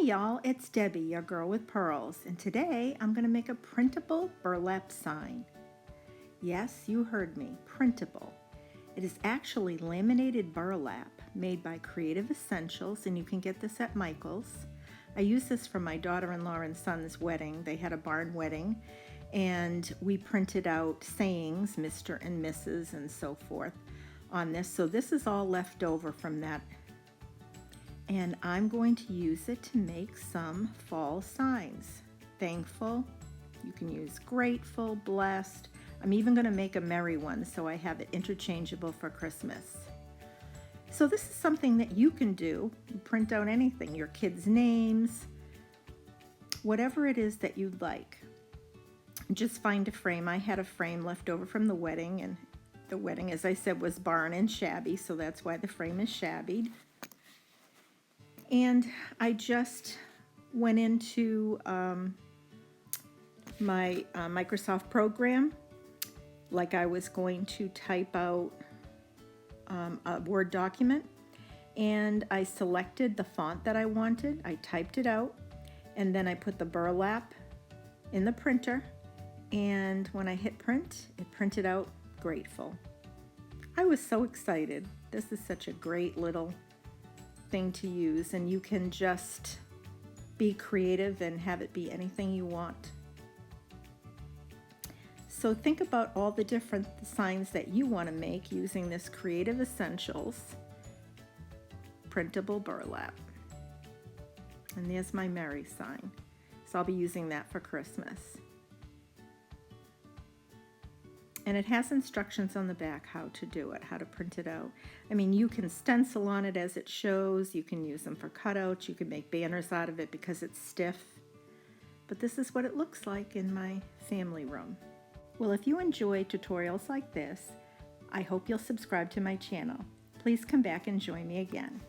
Hey y'all, it's Debbie, your girl with pearls, and today I'm going to make a printable burlap sign. Yes, you heard me, printable. It is actually laminated burlap made by Creative Essentials, and you can get this at Michael's. I used this for my daughter-in-law and son's wedding. They had a barn wedding, and we printed out sayings, Mr. and Mrs. and so forth on this. So this is all left over from that. And I'm going to use it to make some fall signs. Thankful, you can use grateful, blessed. I'm even going to make a merry one so I have it interchangeable for Christmas. So this is something that you can do. You print out anything, your kids' names, whatever it is that you'd like. Just find a frame. I had a frame left over from the wedding, and the wedding, as I said, was barn and shabby, so that's why the frame is shabbied. And I just went into my Microsoft program like I was going to type out a Word document, and I selected the font that I wanted. I typed it out, and then I put the burlap in the printer, and when I hit print, it printed out grateful. I was so excited. This is such a great little thing to use, and you can just be creative and have it be anything you want. So think about all the different signs that you want to make using this Creative Essentials printable burlap. And there's my merry sign. So I'll be using that for Christmas. And it has instructions on the back how to do it, how to print it out. I mean, you can stencil on it as it shows. You can use them for cutouts. You can make banners out of it because it's stiff. But this is what it looks like in my family room. Well, if you enjoy tutorials like this, I hope you'll subscribe to my channel. Please come back and join me again.